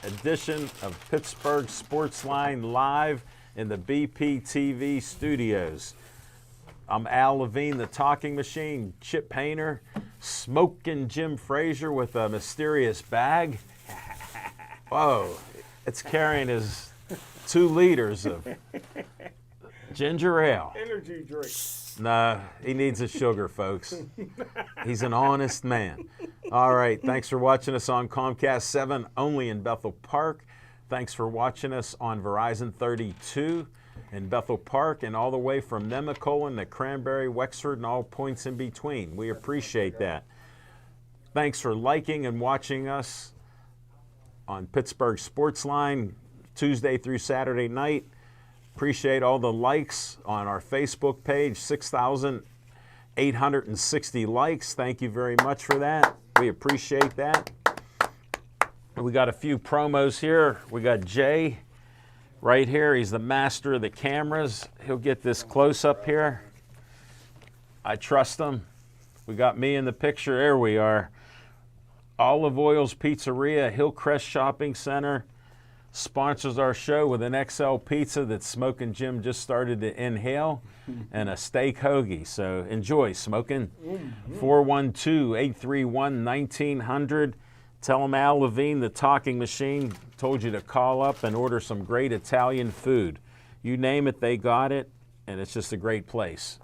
edition of Pittsburgh Sportsline live in the BP TV studios. I'm Al Levine, the talking machine, Chip Painter, smoking Jim Frazier with a mysterious bag. Whoa, it's carrying his 2 liters of ginger ale. Energy drink. No, he needs a sugar, folks. He's an honest man. All right, thanks for watching us on Comcast 7, only in Bethel Park. Thanks for watching us on Verizon 32 in Bethel Park and all the way from Nemacolin to Cranberry, Wexford, and all points in between. We appreciate that. Thanks for liking and watching us on Pittsburgh Sportsline Tuesday through Saturday night. Appreciate all the likes on our Facebook page, 6,860 likes. Thank you very much for that. We appreciate that. We got a few promos here. We got Jay right here. He's the master of the cameras. He'll get this close up here. I trust him. We got me in the picture. There we are. Olive Oil's Pizzeria, Hillcrest Shopping Center sponsors our show with an XL pizza that Smokin' Jim just started to inhale and a steak hoagie. So enjoy, Smokin'. 412-831-1900. Tell them Al Levine, the talking machine, told you to call up and order some great Italian food. You name it, they got it, and it's just a great place.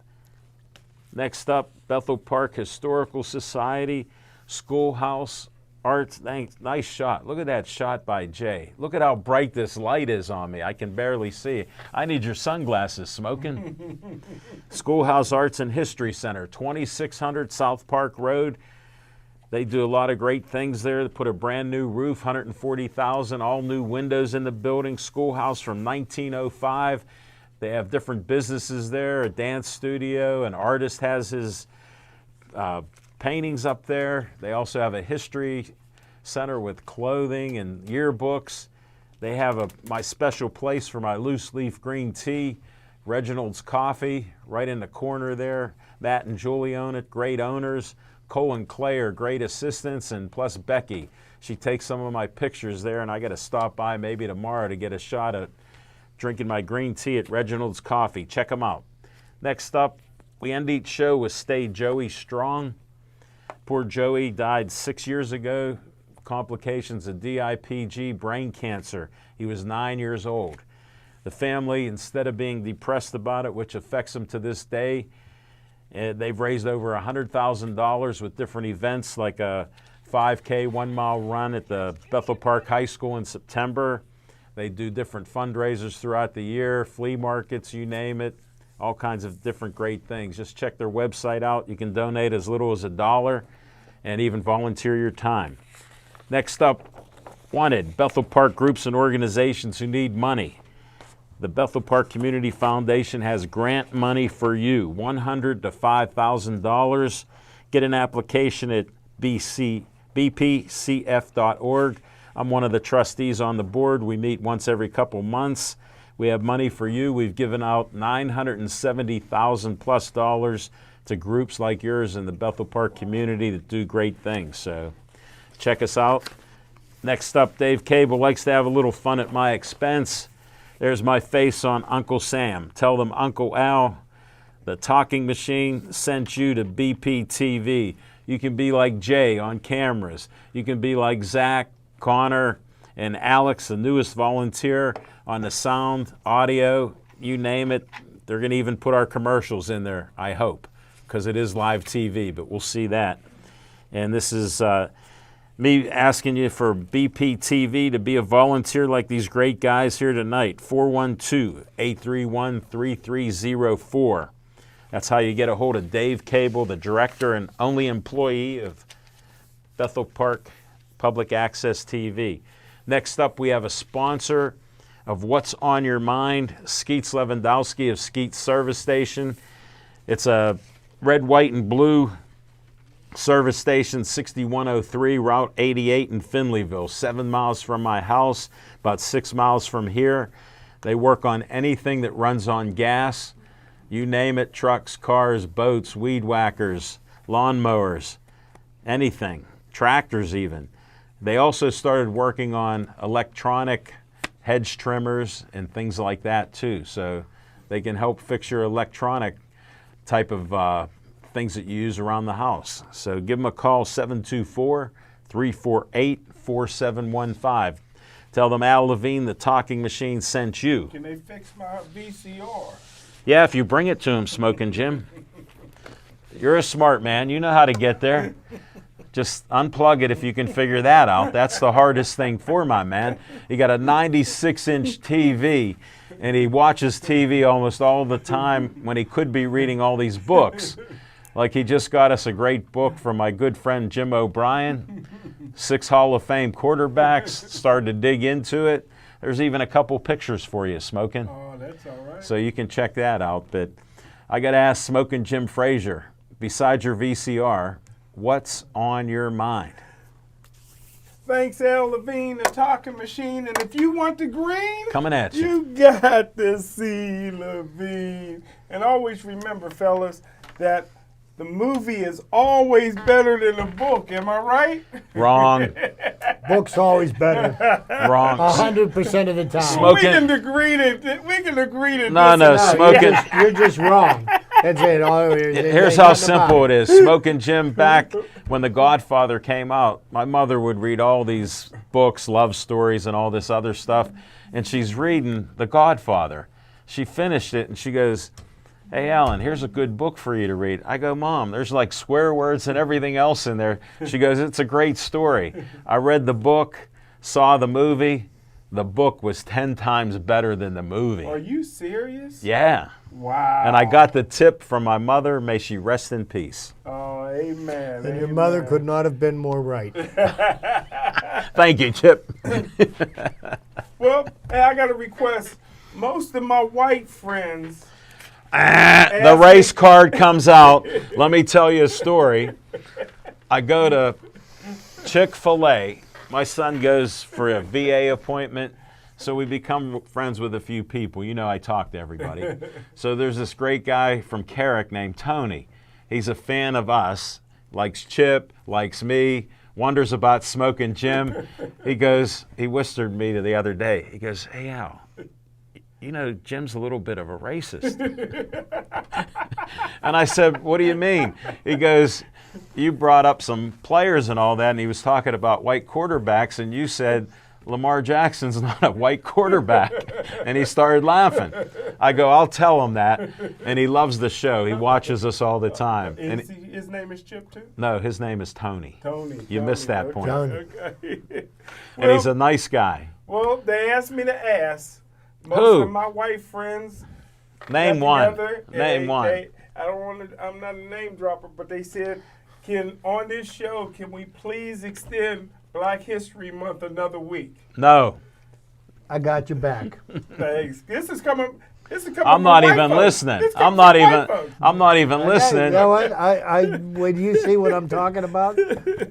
Next up, Bethel Park Historical Society, Schoolhouse Arts. Thanks. Nice shot. Look at that shot by Jay. Look at how bright this light is on me. I can barely see. I need your sunglasses, Smokin'. Schoolhouse Arts and History Center, 2600 South Park Road. They do a lot of great things there. They put a brand new roof, 140,000, all new windows in the building. Schoolhouse from 1905. They have different businesses there, a dance studio. An artist has his paintings up there. They also have a history center with clothing and yearbooks. They have my special place for my loose leaf green tea, Reginald's Coffee, right in the corner there. Matt and Julie own it, great owners. Cole and Clay are great assistants, and plus Becky. She takes some of my pictures there, and I got to stop by maybe tomorrow to get a shot at drinking my green tea at Reginald's Coffee. Check them out. Next up, we end each show with Stay Joey Strong. Poor Joey died 6 years ago, complications of DIPG, brain cancer. He was 9 years old. The family, instead of being depressed about it, which affects them to this day, they've raised over $100,000 with different events like a 5K 1-mile run at the Bethel Park High School in September. They do different fundraisers throughout the year, flea markets, you name it. All kinds of different great things. Just check their website out. You can donate as little as $1 and even volunteer your time. Next up, wanted, Bethel Park groups and organizations who need money. The Bethel Park Community Foundation has grant money for you, $100 to $5,000. Get an application at bpcf.org. I'm one of the trustees on the board. We meet once every couple months. We have money for you. We've given out $970,000 plus to groups like yours in the Bethel Park community that do great things. So check us out. Next up, Dave Cable likes to have a little fun at my expense. There's my face on Uncle Sam. Tell them Uncle Al, the talking machine, sent you to BP TV. You can be like Jay on cameras. You can be like Zach, Connor, and Alex, the newest volunteer, on the sound, audio, you name it. They're going to even put our commercials in there, I hope, because it is live TV, but we'll see that. And this is me asking you for BP TV to be a volunteer like these great guys here tonight. 412-831-3304. That's how you get a hold of Dave Cable, the director and only employee of Bethel Park Public Access TV. Next up, we have a sponsor of What's on Your Mind, Skeets Lewandowski of Skeets Service Station. It's a red, white, and blue service station, 6103 Route 88 in Finleyville, 7 miles from my house, about 6 miles from here. They work on anything that runs on gas. You name it, trucks, cars, boats, weed whackers, lawnmowers, anything, tractors even. They also started working on electronic hedge trimmers and things like that too. So they can help fix your electronic type of things that you use around the house. So give them a call, 724-348-4715. Tell them Al Levine, the Talking Machine, sent you. Can they fix my VCR? Yeah, if you bring it to him, Smoking Jim. You're a smart man. You know how to get there. Just unplug it if you can figure that out. That's the hardest thing for my man. He got a 96-inch TV, and he watches TV almost all the time when he could be reading all these books. Like he just got us a great book from my good friend Jim O'Brien, 6 Hall of Fame quarterbacks. Started to dig into it. There's even a couple pictures for you, Smoking. Oh, that's all right. So you can check that out. But I got to ask Smoking Jim Frazier, besides your VCR, what's on your mind? Thanks, Al Levine, the Talking Machine. And if you want the green, Coming at you. You got to see Levine. And always remember, fellas, that the movie is always better than the book. Am I right? Wrong. Book's always better. Wrong. 100% of the time. Smoke- We can agree that. No, this is- Smoking. You're just wrong. That's it. Here's how simple it is. Smoking Jim, back when The Godfather came out, my mother would read all these books, love stories, and all this other stuff, and she's reading The Godfather. She finished it, and she goes, "Hey, Alan, here's a good book for you to read." I go, "Mom, there's like swear words and everything else in there." She goes, "It's a great story." I read the book, saw the movie. The book was 10 times better than the movie. Are you serious? Yeah. Wow. And I got the tip from my mother. May she rest in peace. Oh, amen. And your mother could not have been more right. Thank you, Chip. Well, hey, I got a request. Most of my white friends. The race card comes out. Let me tell you a story. I go to Chick-fil-A. My son goes for a VA appointment, so we become friends with a few people. You know I talk to everybody. So there's this great guy from Carrick named Tony. He's a fan of us, likes Chip, likes me, wonders about Smoking Jim. He whispered me the other day. He goes, "Hey, Al, you know, Jim's a little bit of a racist." And I said, "What do you mean?" He goes, "You brought up some players and all that, and he was talking about white quarterbacks, and you said Lamar Jackson's not a white quarterback." And he started laughing. I go, "I'll tell him that." And he loves the show. He watches us all the time. And His name is Chip, too? no, his name is Tony. Tony. You missed that point. Tony. Okay. And he's a nice guy. Well, they asked me to ask. Most Who? of my white friends. Name got one. together, and Name one. I don't want to. I'm not a name dropper, but they said, on this show, can we please extend Black History Month another week? No. I got your back. Thanks. This is coming. I'm not even listening. I'm not even Hey, listening. you know what? When you see what I'm talking about,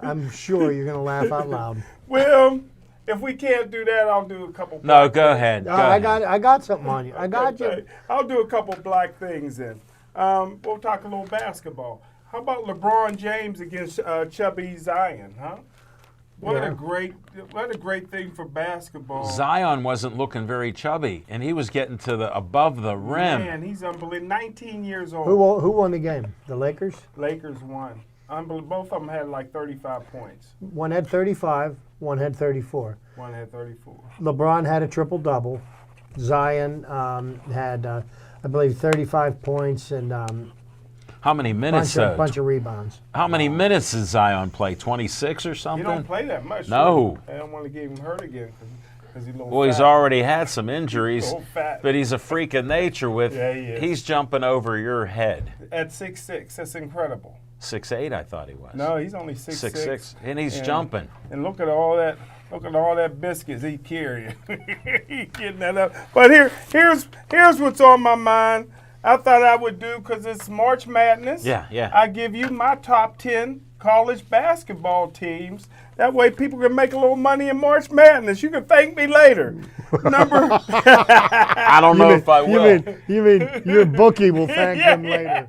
I'm sure you're going to laugh out loud. Well, if we can't do that, I'll do a couple. No, black go things. ahead. Go I ahead. got something on you. I got you. Okay. I'll do a couple black things then. We'll talk a little basketball. How about LeBron James against Chubby Zion, huh? What Yeah. a great thing for basketball. Zion wasn't looking very chubby, and he was getting to the above the rim. Man, he's unbelievable. 19 years old. Who won the game? The Lakers? Lakers won. Unbelievable. Both of them had like 35 points. One had 35, one had 34. One had 34. LeBron had a triple-double. Zion had, I believe, 35 points and How many minutes? bunch of rebounds. How many minutes did Zion play? 26 or He something? don't play that much. No. I don't want to get him hurt again because he's a little Well, he's fat. already had some injuries, So fat. but he's a freak of nature. Yeah, he is. He's jumping over your head. At 6'6", that's incredible. 6'8", I thought he was. No, he's only 6'6". 6'6", and he's jumping. And look at all that biscuits he carrying. He getting that up. But here's what's on my mind. I thought I would do, because it's March Madness. Yeah. I give you my top 10 college basketball teams. That way people can make a little money in March Madness. You can thank me later. I don't know if I will. You mean your bookie will thank them later.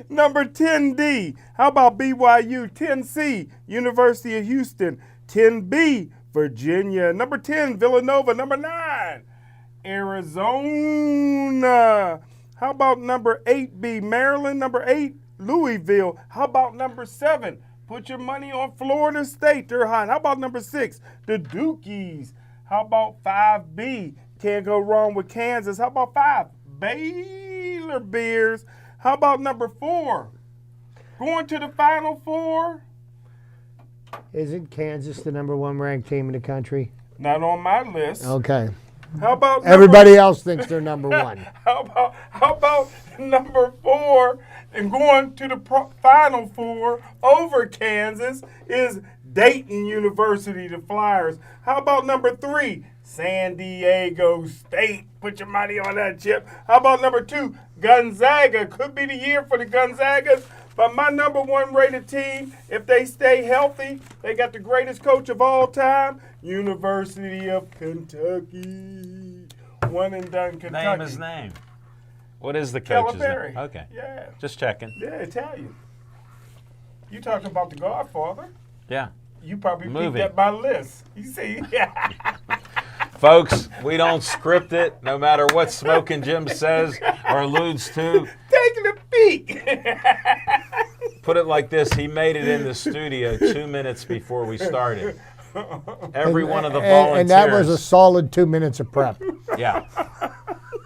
Number 10D. How about BYU? 10C, University of Houston. 10B, Virginia. Number 10, Villanova. Number 9, Arizona. How about number 8B, Maryland? Number 8, Louisville. How about number 7? Put your money on Florida State. They're hot. How about number 6, the Dukies? How about 5B? Can't go wrong with Kansas. How about 5, Baylor Bears? How about number 4? Going to the Final Four? Isn't Kansas the number 1 ranked team in the country? Not on my list. Okay. How about Everybody else thinks they're number 1. How about number 4 and going to the Final Four over Kansas is Dayton University, the Flyers. How about number 3, San Diego State? Put your money on that, Chip. How about number 2, Gonzaga? Could be the year for the Gonzagas. But my number 1 rated team, if they stay healthy, they got the greatest coach of all time, University of Kentucky. One and done Kentucky. Name his name. What is the coach's Calipari. name? Okay. Yeah. Just checking. Yeah, Italian. You talking about the Godfather? Yeah. You probably Movie. picked up my list. You see? Folks, we don't script it, no matter what Smoking Jim says or alludes to. Taking a peek. Put it like this, he made it in the studio 2 minutes before we started. Every one of the volunteers. And that was a solid 2 minutes of prep. Yeah.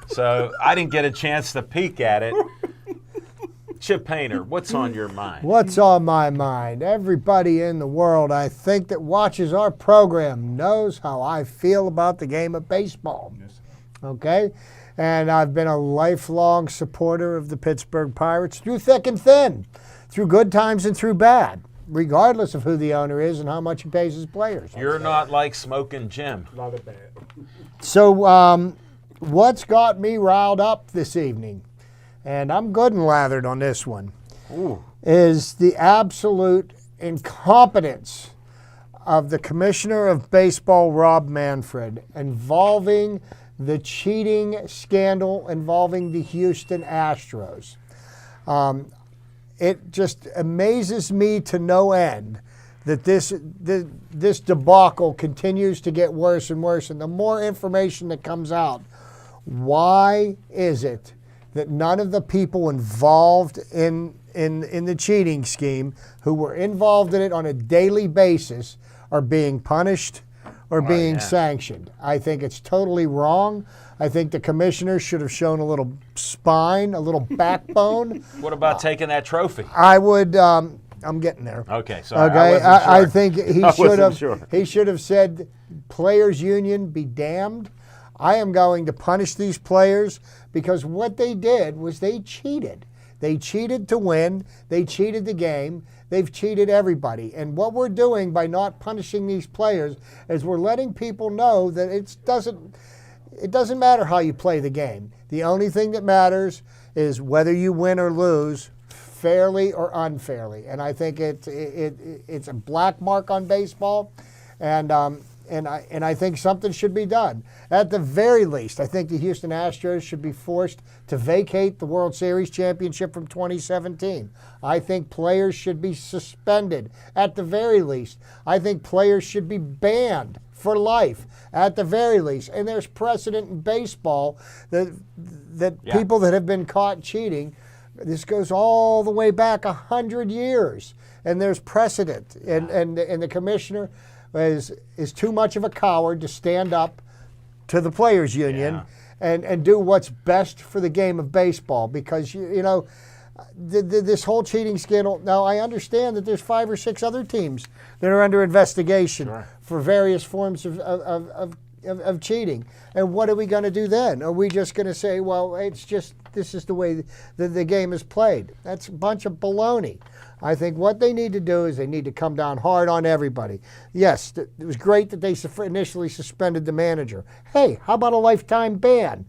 So I didn't get a chance to peek at it. Chip Painter, what's on your mind? What's on my mind? Everybody in the world, I think, that watches our program knows how I feel about the game of baseball. Yes. Okay? And I've been a lifelong supporter of the Pittsburgh Pirates through thick and thin, through good times and through bad, regardless of who the owner is and how much he pays his players. You're not like Smoking Jim. Not a bad. So what's got me riled up this evening, and I'm good and lathered on this one, is the absolute incompetence of the commissioner of baseball, Rob Manfred, involving the cheating scandal involving the Houston Astros. It just amazes me to no end that this debacle continues to get worse and worse. And the more information that comes out, why is it that none of the people involved in the cheating scheme, who were involved in it on a daily basis, are being punished or being sanctioned? I think it's totally wrong. I think the commissioner should have shown a little spine, a little backbone. What about taking that trophy? I would. I'm getting there. Okay, sorry. Okay, I think he should have. Sure. He should have said, "Players' union, be damned. I am going to punish these players because what they did was they cheated. They cheated to win. They cheated the game. They've cheated everybody. And what we're doing by not punishing these players is we're letting people know that it doesn't matter how you play the game. The only thing that matters is whether you win or lose, fairly or unfairly. And I think it's a black mark on baseball, and I think something should be done. At the very least, I think the Houston Astros should be forced to vacate the World Series championship from 2017. I think players should be suspended at the very least. I think players should be banned for life at the very least. And there's precedent in baseball that people that have been caught cheating, this goes all the way back 100 years, and there's precedent. And the commissioner is too much of a coward to stand up to the players' union and do what's best for the game of baseball, because this whole cheating scandal. Now, I understand that there's 5 or 6 other teams that are under investigation for various forms of cheating. And what are we going to do then? Are we just going to say, well, this is the way the game is played? That's a bunch of baloney. I think what they need to do is they need to come down hard on everybody. Yes, it was great that they initially suspended the manager. Hey, how about a lifetime ban?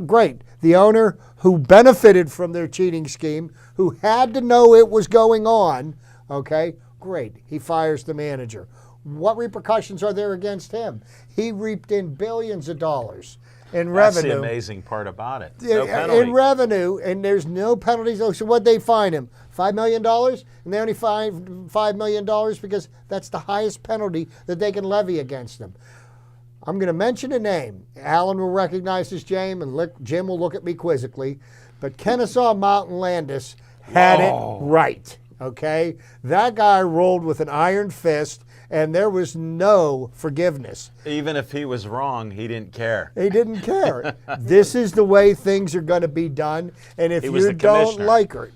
Great. The owner who benefited from their cheating scheme, who had to know it was going on, okay, great. He fires the manager. What repercussions are there against him? He reaped in billions of dollars. in That's revenue. the amazing part about it. No penalty. In revenue, and there's no penalties. So what'd they fine him? $5 million? And they only fined $5 million because that's the highest penalty that they can levy against him. I'm going to mention a name. Alan will recognize this, Jim, and Jim will look at me quizzically. But Kennesaw Mountain Landis had it right, okay? That guy rolled with an iron fist, and there was no forgiveness. Even if he was wrong, he didn't care. He didn't care. This is the way things are going to be done, and if He was you the don't commissioner. like it,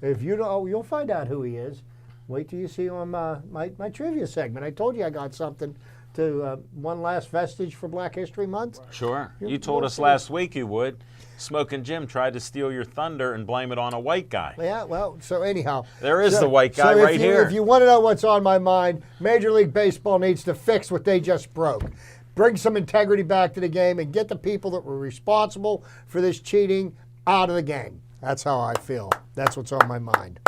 if you don't, you'll find out who he is. Wait till you see on my trivia segment. I told you I got something to one last vestige for Black History Month. Sure. You told us last week you would. Smoking Jim tried to steal your thunder and blame it on a white guy. Yeah, well, so anyhow. There is the white guy right here. If you want to know what's on my mind, Major League Baseball needs to fix what they just broke. Bring some integrity back to the game and get the people that were responsible for this cheating out of the game. That's how I feel. That's what's on my mind.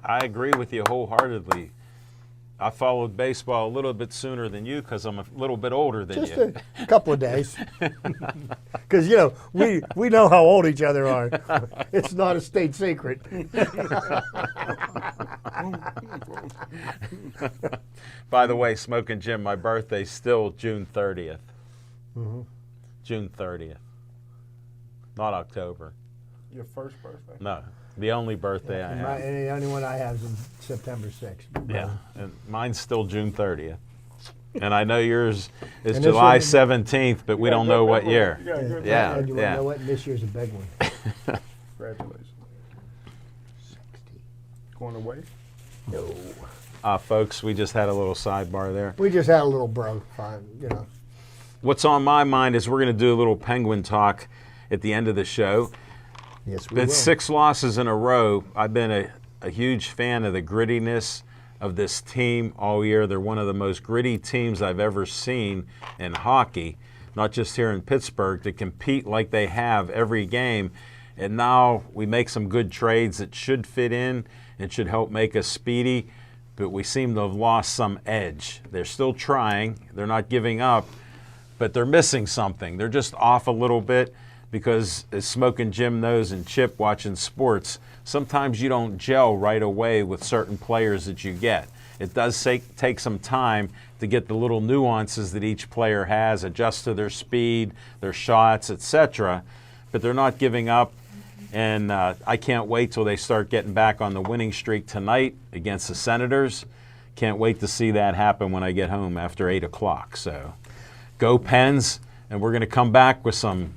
I agree with you wholeheartedly. I followed baseball a little bit sooner than you because I'm a little bit older than Just you. a couple of days. Because, you know, we know how old each other are. It's not a state secret. By the way, Smoking Jim, my birthday's still June 30th. Mm-hmm. June 30th. Not October. Your first birthday. No, the only birthday I have. And the only one I have is September 6th. Yeah, and mine's still June 30th. And I know yours is And this July one- 17th, but we don't know what year. You got a good Yeah. And you want yeah. to know what? This year's a big one. Congratulations. Going away? No. Folks, we just had a little sidebar there. We just had a little bro fun, you know. What's on my mind is we're going to do a little Penguin talk at the end of the show. Yes, we But will. 6 losses in a row. I've been a huge fan of the grittiness of this team all year. They're one of the most gritty teams I've ever seen in hockey, not just here in Pittsburgh, to compete like they have every game. And now we make some good trades that should fit in and should help make us speedy, but we seem to have lost some edge. They're still trying. They're not giving up, but they're missing something. They're just off a little bit. Because as Smoking Jim knows and Chip watching sports, sometimes you don't gel right away with certain players that you get. It does take some time to get the little nuances that each player has, adjust to their speed, their shots, etc. But they're not giving up, and I can't wait till they start getting back on the winning streak tonight against the Senators. Can't wait to see that happen when I get home after 8 o'clock. So go Pens, and we're going to come back with some.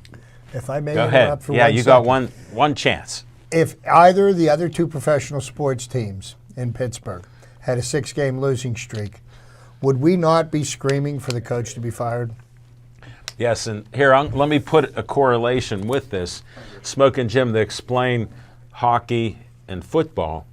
If I may Go interrupt ahead. for Yeah, 1 you got second. one chance. If either of the other 2 professional sports teams in Pittsburgh had a 6-game losing streak, would we not be screaming for the coach to be fired? Yes, and here, let me put a correlation with this. Smoking Jim, to explain hockey and football,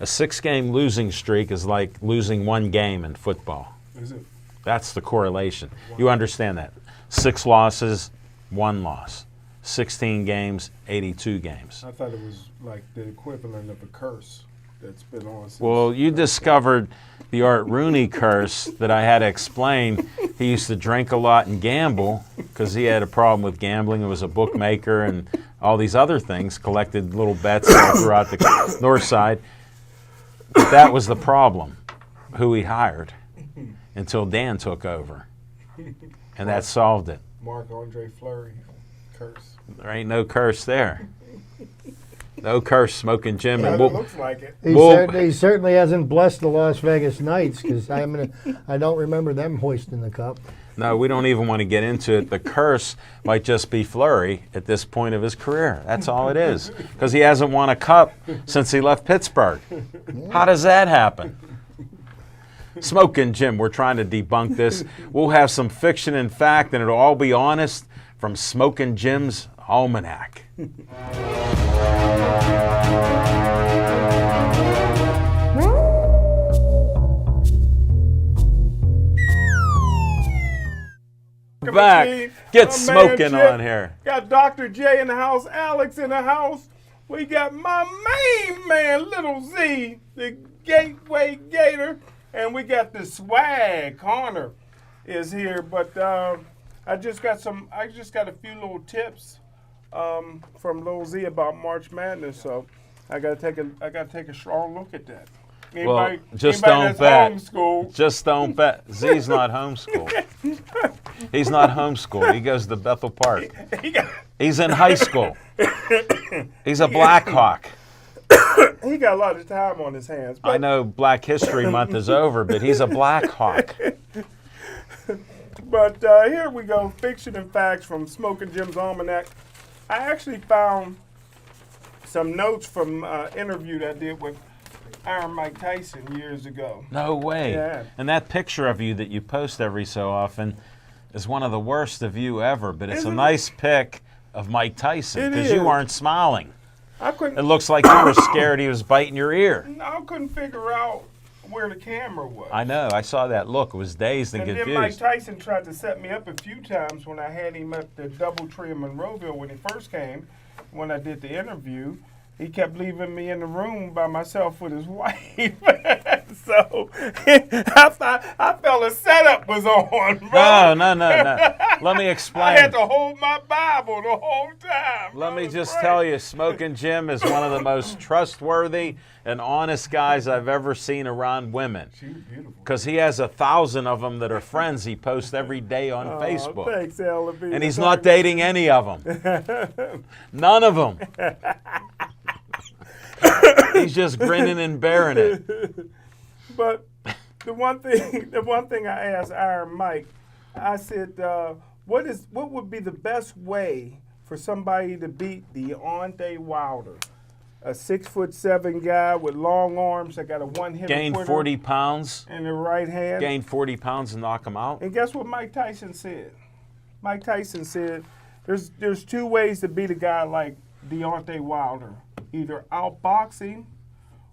a 6-game losing streak is like losing 1 game in football. Is it? That's the correlation. You understand that. 6 losses, 1 loss. 16 games, 82 games. I thought it was like the equivalent of a curse that's been on since. Well, you discovered the Art Rooney curse that I had to explain. He used to drink a lot and gamble because he had a problem with gambling. He was a bookmaker and all these other things, collected little bets all throughout the north side. But that was the problem, who he hired, until Dan took over. And that solved it. Marc-Andre Fleury curse. There ain't no curse there. No curse, Smoking Jim. Yeah, And it looks like it. He certainly hasn't blessed the Las Vegas Knights because I don't remember them hoisting the cup. No, we don't even want to get into it. The curse might just be Fleury at this point of his career. That's all it is. Because he hasn't won a cup since he left Pittsburgh. How does that happen? Smoking Jim, we're trying to debunk this. We'll have some fiction and fact, and it'll all be honest from Smoking Jim's Almanac. Back. Get My smoking man Chip. on here. Got Dr. J in the house, Alex in the house. We got my main man, Little Z, the Gateway Gator, and we got the swag. Connor is here, but I just got a few little tips from Lil Z about March Madness, so I gotta take a strong look at that. Well, just anybody don't that's bet. homeschooled, Just don't bet. Z's not homeschooled. He's not homeschooled. He goes to Bethel Park. He's in high school. He's a Blackhawk. he got a lot of time on his hands. I know Black History Month is over, but he's a Blackhawk. But here we go, fiction and facts from Smoking Jim's Almanac. I actually found some notes from interview that I did with Iron Mike Tyson years ago. No way. Yeah. And that picture of you that you post every so often is one of the worst of you ever, but it's a nice pic of Mike Tyson because you aren't smiling. It looks like you were scared he was biting your ear. I couldn't figure out where the camera was. I know. I saw that look. It was dazed and confused. Then Mike Tyson tried to set me up a few times when I had him at the Doubletree in Monroeville when he first came. When I did the interview, he kept leaving me in the room by myself with his wife. So I felt a setup was on, bro. No. Let me explain. I had to hold my Bible the whole time. Let me just tell you, Smoking Jim is one of the most trustworthy and honest guys I've ever seen around women. She was beautiful. Because he has 1,000 of them that are friends he posts every day on Facebook. Thanks, Al Levine. And he's not dating any of them. None of them. He's just grinning and bearing it. But the one thing I asked Iron Mike, I said, what would be the best way for somebody to beat Deontay Wilder? A 6'7" guy with long arms that got a one-hit Gained 40 pounds. in the right hand. Gained 40 pounds and knock him out. And guess what Mike Tyson said? Mike Tyson said, there's two ways to beat a guy like Deontay Wilder. Either outboxing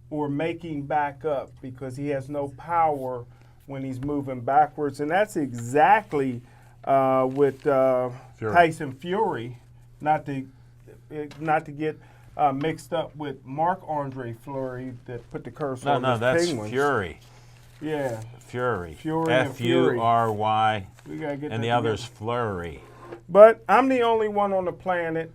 or making back up because he has no power when he's moving backwards. And that's exactly with Tyson Fury, not to get mixed up with Marc-Andre Fleury that put the curse on No, his that's Penguins. Fury. Yeah. Fury. Fury and Fury. F-U-R-Y. We gotta get And that the other's together. Flurry. But I'm the only one on the planet,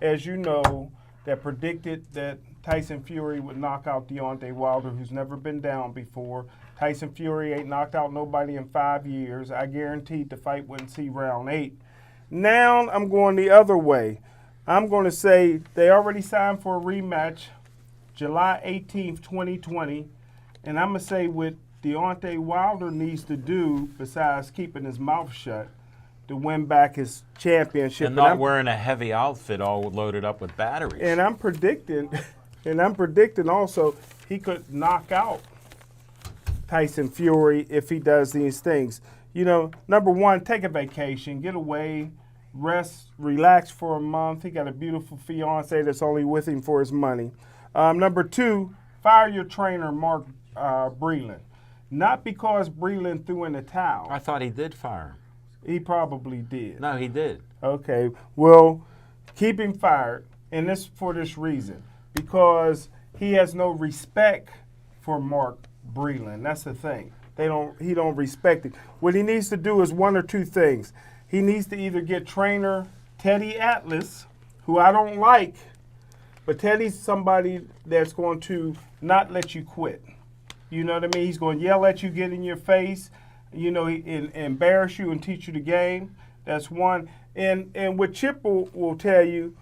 as you know, that predicted that Tyson Fury would knock out Deontay Wilder, who's never been down before. Tyson Fury ain't knocked out nobody in 5 years. I guaranteed the fight wouldn't see round 8. Now I'm going the other way. I'm going to say they already signed for a rematch July 18th, 2020. And I'm going to say what Deontay Wilder needs to do, besides keeping his mouth shut, to win back his championship. And not wearing a heavy outfit all loaded up with batteries. And I'm predicting also he could knock out Tyson Fury if he does these things. You know, number one, take a vacation, get away, rest, relax for a month. He got a beautiful fiance that's only with him for his money. Number two, fire your trainer, Mark Breland. Not because Breland threw in the towel. I thought he did fire him. He probably did. No, he did. Okay, well, keep him fired, and this for this reason, because he has no respect for Mark Breland. That's the thing. He don't respect it. What he needs to do is one or two things. He needs to either get trainer Teddy Atlas, who I don't like, but Teddy's somebody that's going to not let you quit. You know what I mean? He's going to yell at you, get in your face, you know, embarrass you and teach you the game. That's one. And what Chip will tell you,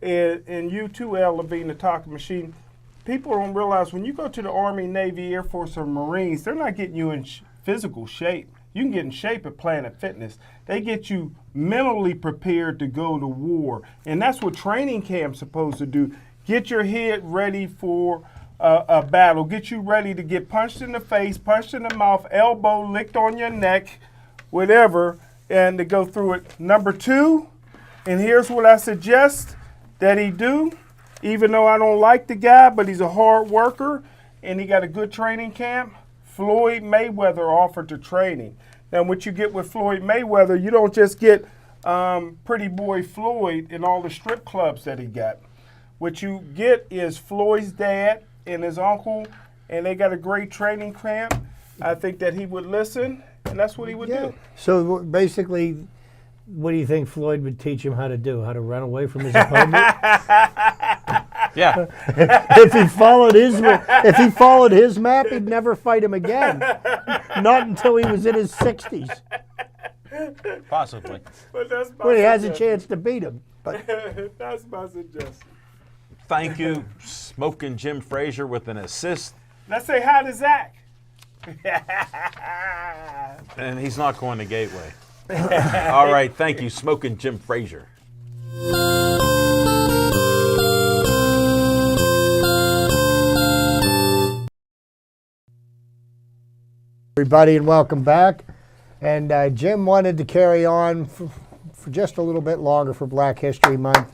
and you too, Al Levine, the talking machine, people don't realize when you go to the Army, Navy, Air Force, or Marines, they're not getting you in physical shape. You can get in shape at Planet Fitness. They get you mentally prepared to go to war. And that's what training camp's supposed to do. Get your head ready for a battle. Get you ready to get punched in the face, punched in the mouth, elbow licked on your neck, whatever, and to go through it. Number two, and here's what I suggest that he do, even though I don't like the guy, but he's a hard worker and he got a good training camp. Floyd Mayweather offered to training. Now, what you get with Floyd Mayweather, you don't just get Pretty Boy Floyd in all the strip clubs that he got. What you get is Floyd's dad and his uncle, and they got a great training camp. I think that he would listen, and that's what he would do. So basically, What do you think Floyd would teach him how to do? How to run away from his opponent? Yeah. If he followed his map, he'd never fight him again. Not until he was in his 60s. Possibly. But that's my When he has a suggestion. chance to beat him. But That's my suggestion. Thank you, Smoking Jim Frazier with an assist. Let's say hi to Zach. And he's not going to Gateway. All right, thank you, Smoking Jim Frazier. everybody, and welcome back. And Jim wanted to carry on for just a little bit longer for Black History Month.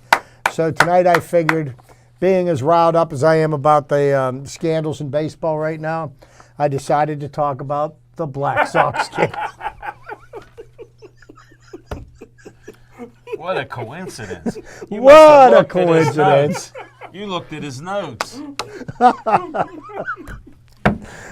So tonight I figured, being as riled up as I am about the scandals in baseball right now, I decided to talk about the Black Sox scandal. What a coincidence. You must What have a looked at his coincidence. notes. You looked at his notes.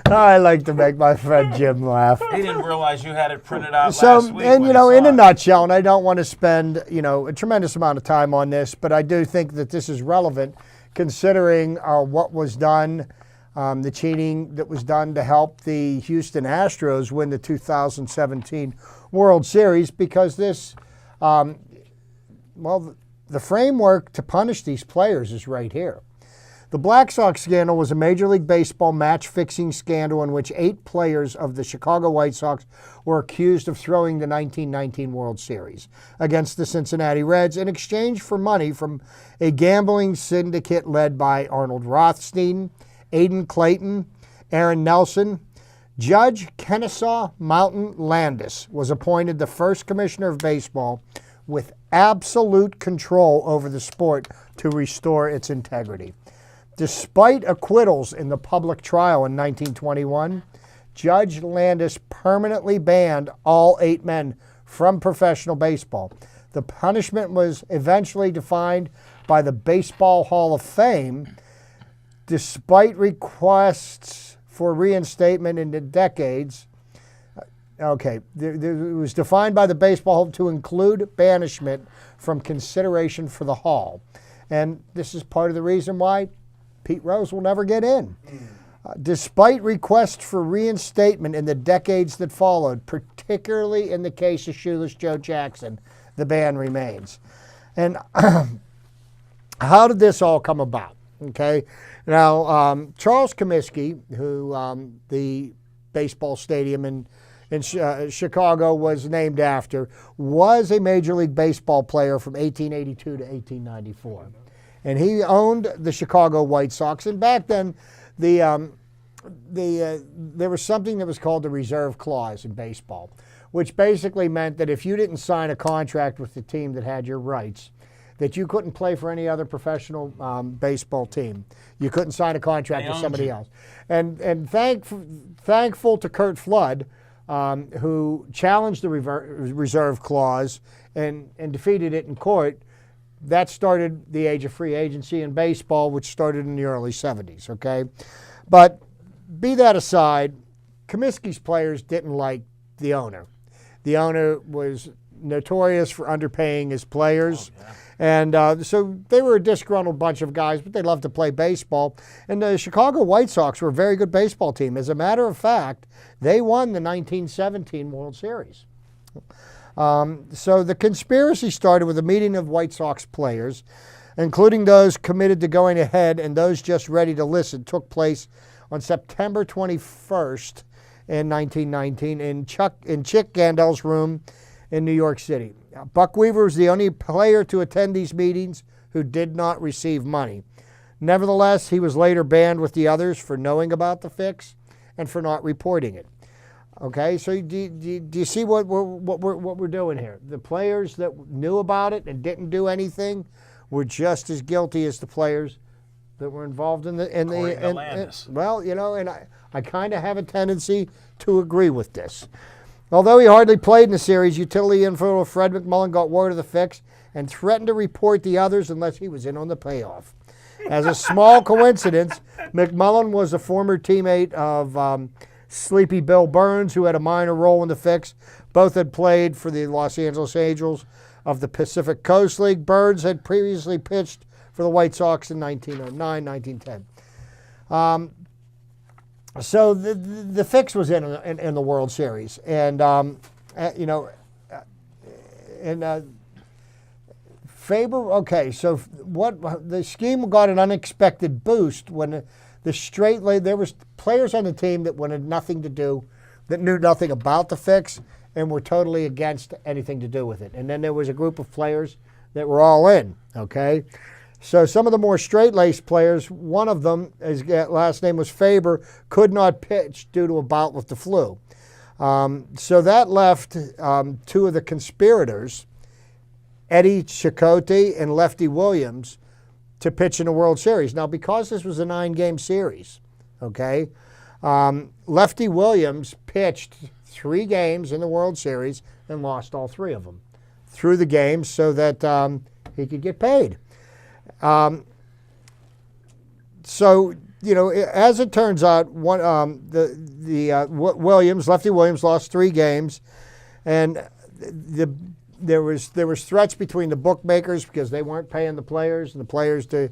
I like to make my friend Jim laugh. He didn't realize you had it printed out So, last week. and when you know, he in saw a it. nutshell, and I don't want to spend, a tremendous amount of time on this, but I do think that this is relevant considering what was done, the cheating that was done to help the Houston Astros win the 2017 World Series, because this, the framework to punish these players is right here. The Black Sox scandal was a Major League Baseball match-fixing scandal in which 8 players of the Chicago White Sox were accused of throwing the 1919 World Series against the Cincinnati Reds in exchange for money from a gambling syndicate led by Arnold Rothstein, Aiden Clayton, Aaron Nelson. Judge Kennesaw Mountain Landis was appointed the first commissioner of baseball with absolute control over the sport to restore its integrity. Despite acquittals in the public trial in 1921, Judge Landis permanently banned all 8 men from professional baseball. The punishment was eventually defined by the Baseball Hall of Fame, despite requests for reinstatement in the decades. It was defined by the Baseball Hall to include banishment from consideration for the Hall. And this is part of the reason why Pete Rose will never get in. Despite requests for reinstatement in the decades that followed, particularly in the case of Shoeless Joe Jackson, the ban remains. And how did this all come about? Okay, now Charles Comiskey, who the baseball stadium in Chicago was named after, was a Major League Baseball player from 1882 to 1894. And he owned the Chicago White Sox. And back then, there was something that was called the reserve clause in baseball, which basically meant that if you didn't sign a contract with the team that had your rights, that you couldn't play for any other professional baseball team. You couldn't sign a contract with somebody else. And thankful to Curt Flood, who challenged the reserve clause and defeated it in court. That started the age of free agency in baseball, which started in the early 70s, okay? But be that aside, Comiskey's players didn't like the owner. The owner was notorious for underpaying his players. Oh, yeah. And so they were a disgruntled bunch of guys, but they loved to play baseball. And the Chicago White Sox were a very good baseball team. As a matter of fact, they won the 1917 World Series. So the conspiracy started with a meeting of White Sox players, including those committed to going ahead and those just ready to listen. Took place on September 21st in 1919 in Chick Gandel's room in New York City. Buck Weaver was the only player to attend these meetings who did not receive money. Nevertheless, he was later banned with the others for knowing about the fix and for not reporting it. Okay, so do you see what we're doing here? The players that knew about it and didn't do anything were just as guilty as the players that were involved in the Landis. Well, and I kind of have a tendency to agree with this. Although he hardly played in the series, utility info Fred McMullen got word of the fix and threatened to report the others unless he was in on the payoff. As a small coincidence, McMullen was a former teammate of Sleepy Bill Burns, who had a minor role in the fix. Both had played for the Los Angeles Angels of the Pacific Coast League. Burns had previously pitched for the White Sox in 1909, 1910. So the fix was in the World Series, and Faber. Okay, so what the scheme got an unexpected boost when the straight line. There was players on the team that wanted nothing to do, that knew nothing about the fix, and were totally against anything to do with it. And then there was a group of players that were all in. Okay. So some of the more straight-laced players, one of them, his last name was Faber, could not pitch due to a bout with the flu. So that left two of the conspirators, Eddie Chicote and Lefty Williams, to pitch in the World Series. Now, because this was a 9-game series, okay, Lefty Williams pitched 3 games in the World Series and lost all 3 of them through the games so that he could get paid. So, as it turns out, Lefty Williams lost 3 games, and there was threats between the bookmakers because they weren't paying the players, and the players to,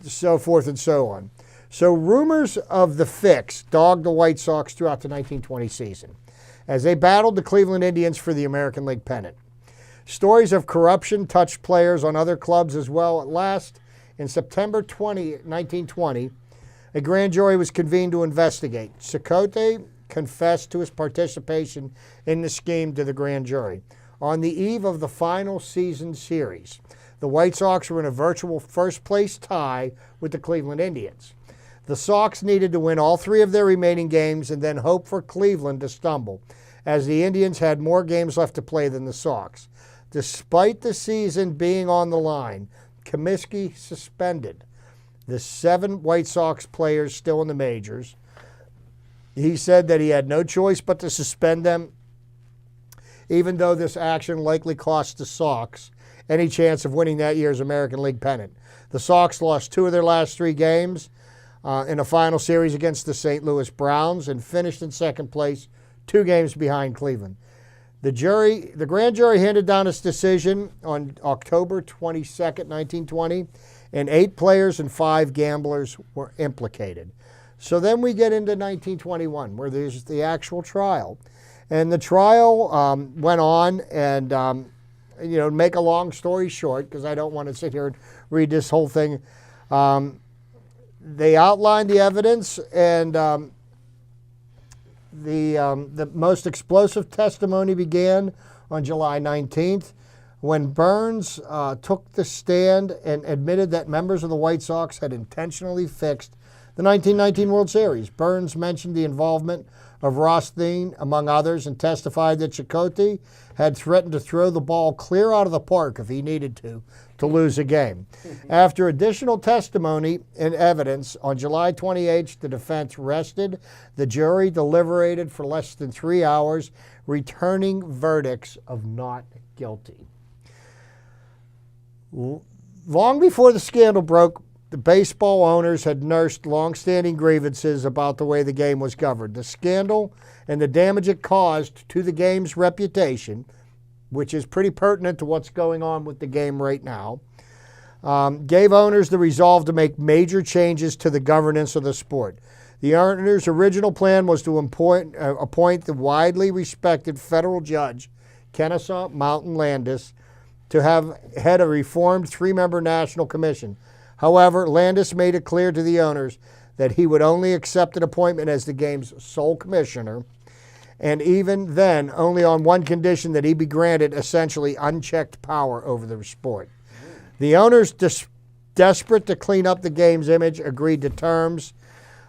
so forth and so on. So rumors of the fix dogged the White Sox throughout the 1920 season as they battled the Cleveland Indians for the American League pennant. Stories of corruption touched players on other clubs as well. At last, in September 1920, a grand jury was convened to investigate. Chicote confessed to his participation in the scheme to the grand jury. On the eve of the final season series, the White Sox were in a virtual first-place tie with the Cleveland Indians. The Sox needed to win all 3 of their remaining games and then hope for Cleveland to stumble, as the Indians had more games left to play than the Sox. Despite the season being on the line, Comiskey suspended the 7 White Sox players still in the majors. He said that he had no choice but to suspend them, even though this action likely cost the Sox any chance of winning that year's American League pennant. The Sox lost 2 of their last 3 games in a final series against the St. Louis Browns and finished in second place, 2 games behind Cleveland. The grand jury handed down its decision on October 22nd, 1920, and 8 players and 5 gamblers were implicated. So then we get into 1921, where there's the actual trial. And the trial went on, and make a long story short, because I don't want to sit here and read this whole thing. They outlined the evidence, and the most explosive testimony began on July 19th when Burns took the stand and admitted that members of the White Sox had intentionally fixed the 1919 World Series. Burns mentioned the involvement of Rothstein, among others, and testified that Chicote had threatened to throw the ball clear out of the park if he needed to lose a game. After additional testimony and evidence, on July 28th, the defense rested. The jury deliberated for less than 3 hours, returning verdicts of not guilty. Long before the scandal broke, the baseball owners had nursed long-standing grievances about the way the game was governed. The scandal and the damage it caused to the game's reputation, which is pretty pertinent to what's going on with the game right now, gave owners the resolve to make major changes to the governance of the sport. The owners' original plan was to appoint the widely respected federal judge, Kennesaw Mountain Landis, to have head a reformed 3-member national commission. However, Landis made it clear to the owners that he would only accept an appointment as the game's sole commissioner, and even then, only on one condition: that he be granted essentially unchecked power over the sport. The owners, desperate to clean up the game's image, agreed to terms.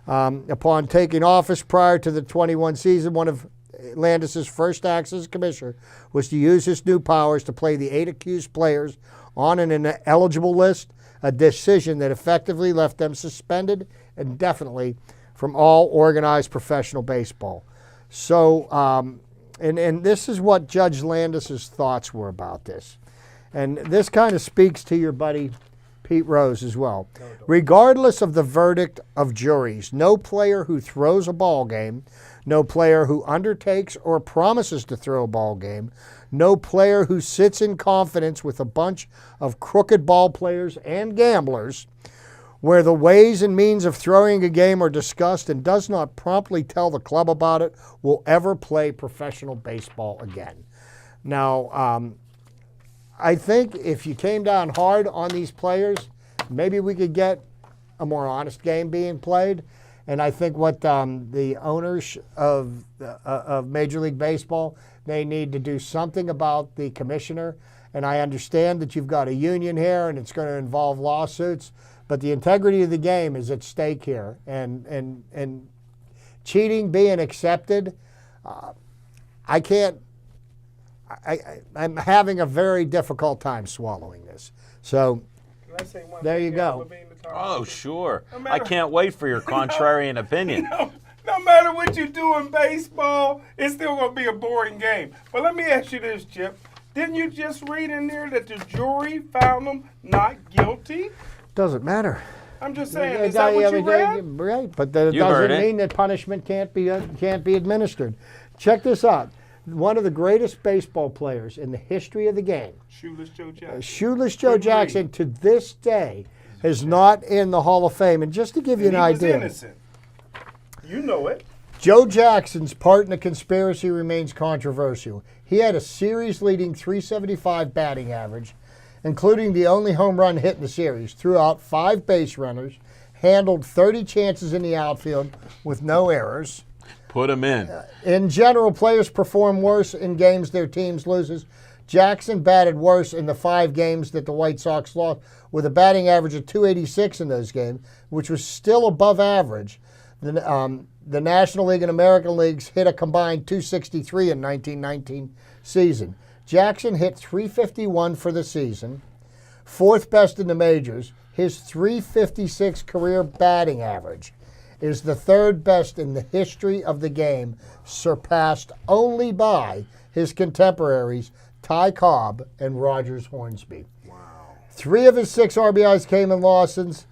Upon taking office prior to the 21 season, one of Landis's first acts as commissioner was to use his new powers to play the 8 accused players on an ineligible list, a decision that effectively left them suspended indefinitely from all organized professional baseball. So, and this is what Judge Landis's thoughts were about this. And this kind of speaks to your buddy Pete Rose as well. Regardless of the verdict of juries, no player who throws a ball game, no player who undertakes or promises to throw a ball game, no player who sits in confidence with a bunch of crooked ball players and gamblers, where the ways and means of throwing a game are discussed and does not promptly tell the club about it, will ever play professional baseball again. Now, I think if you came down hard on these players, maybe we could get a more honest game being played. And I think what the owners of Major League Baseball, they need to do something about the commissioner. And I understand that you've got a union here and it's going to involve lawsuits, but the integrity of the game is at stake here. And cheating being accepted, I'm having a very difficult time swallowing this. So Can I say one there thing you here, go. Levine, to talk Oh, about? sure. No I matter- can't wait for your contrarian opinion. No matter what you do in baseball, it's still going to be a boring game. But let me ask you this, Chip. Didn't you just read in there that the jury found them not guilty? Doesn't matter. I'm just saying, is that what you read? Right, but that You heard doesn't it. mean that punishment can't be administered. Check this out. One of the greatest baseball players in the history of the game, Shoeless Joe Jackson. Shoeless Joe Couldn't Jackson, to this day, is not in the Hall of Fame. And just to give you And an he was idea, innocent. You know it. Joe Jackson's part in the conspiracy remains controversial. He had a series-leading .375 batting average, including the only home run hit in the series, threw out 5 base runners, handled 30 chances in the outfield with no errors. Put him in. In general, players perform worse in games their teams loses. Jackson batted worse in the 5 games that the White Sox lost, with a batting average of .286 in those games, which was still above average. The National League and American Leagues hit a combined .263 in 1919 season. Jackson hit .351 for the season, 4th best in the majors. His .356 career batting average is the 3rd best in the history of the game, surpassed only by his contemporaries Ty Cobb and Rogers Hornsby. Wow. 3 of his 6 RBIs came in losses.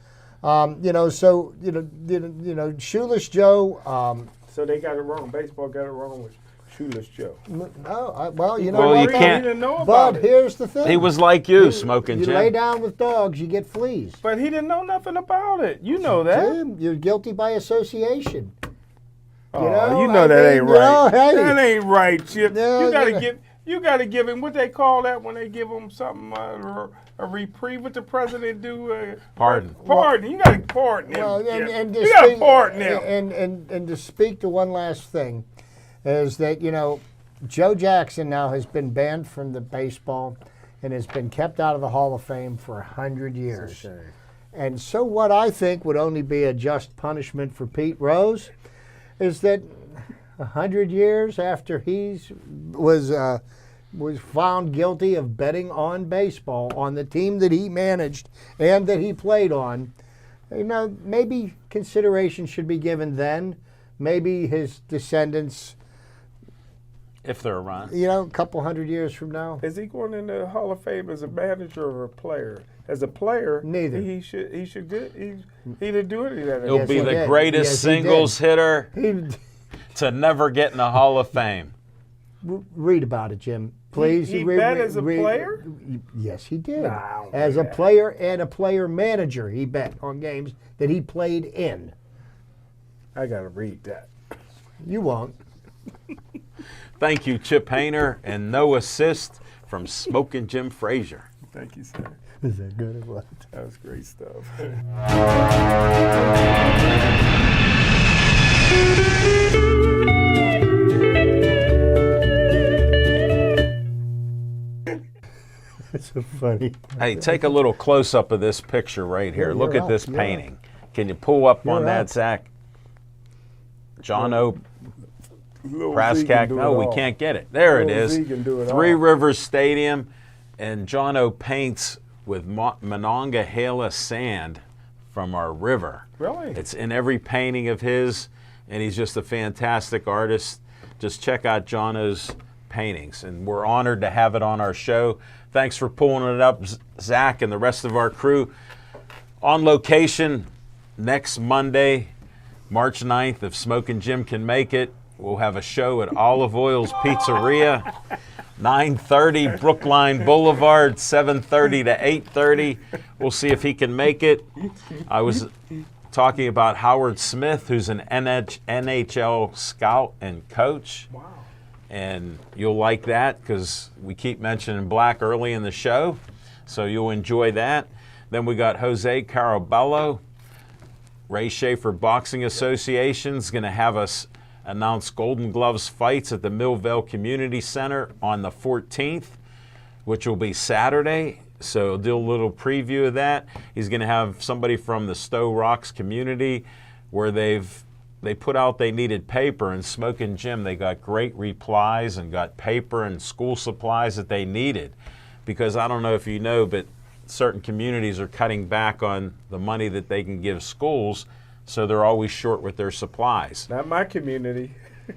Shoeless Joe. So they got it wrong. Baseball got it wrong with Shoeless Joe. Well, you know Well, what? you though? can't- He didn't know about But it. here's the thing. He was like you, smoking You Jim. lay down with dogs, you get fleas. But he didn't know nothing about it. You know that. Jim, you're guilty by association. Oh, you you know, know I that mean, ain't you right. know, hey. That ain't right, Chip. No, you gotta you know. give him what they call that when they give him something a reprieve. What the president do? Pardon. Pardon. You gotta pardon him. Well, Chip. and to you gotta speak- pardon him. And to speak to one last thing is that, Joe Jackson now has been banned from the baseball and has been kept out of the Hall of Fame for 100 years. And so what I think would only be a just punishment for Pete Rose is that 100 years after he was found guilty of betting on baseball on the team that he managed and that he played on, maybe consideration should be given then. Maybe his descendants, If they're around. a couple 100 years from now. Is he going in the Hall of Fame as a manager or a player? As a player, Neither. He didn't do any of that. He'll Yes, be he the did. greatest Yes, he did. singles hitter He, to never get in the Hall of Fame. read about it, Jim. Please. He bet as a player? Yes, he did. Nah, I don't As a believe that. player and a player manager, he bet on games that he played in. I gotta read that. You won't. Thank you, Chip Hayner, and no assist from Smoking Jim Frazier. Thank you, sir. Is that good or what? That was great stuff. It's so funny. Hey, take a little close up of this picture right here. You're Look at up, this you're painting. Can you pull up on You're that, up. Zach? John O. Little Z Praskak. can do No, it we all. can't get it. There it Little is. Z can do it Three all. Rivers Stadium, and John O. paints with Monongahela sand from our river. Really? It's in every painting of his, and he's just a fantastic artist. Just check out John O.'s paintings, and we're honored to have it on our show. Thanks for pulling it up, Zach, and the rest of our crew. On location next Monday, March 9th, if Smokin' Jim can make it, we'll have a show at Olive Oil's Pizzeria, 9:30 Brookline Boulevard, 7:30 to 8:30. We'll see if he can make it. I was talking about Howard Smith, who's an NHL scout and coach. Wow. And you'll like that because we keep mentioning Black early in the show, so you'll enjoy that. Then we got Jose Carabello. Ray Schaefer Boxing Association is going to have us announce Golden Gloves fights at the Millvale Community Center on the 14th, which will be Saturday. So we'll do a little preview of that. He's going to have somebody from the Stowe Rocks community where they put out they needed paper, and Smokin' Jim, they got great replies and got paper and school supplies that they needed. Because I don't know if you know, but certain communities are cutting back on the money that they can give schools, so they're always short with their supplies. Not my community.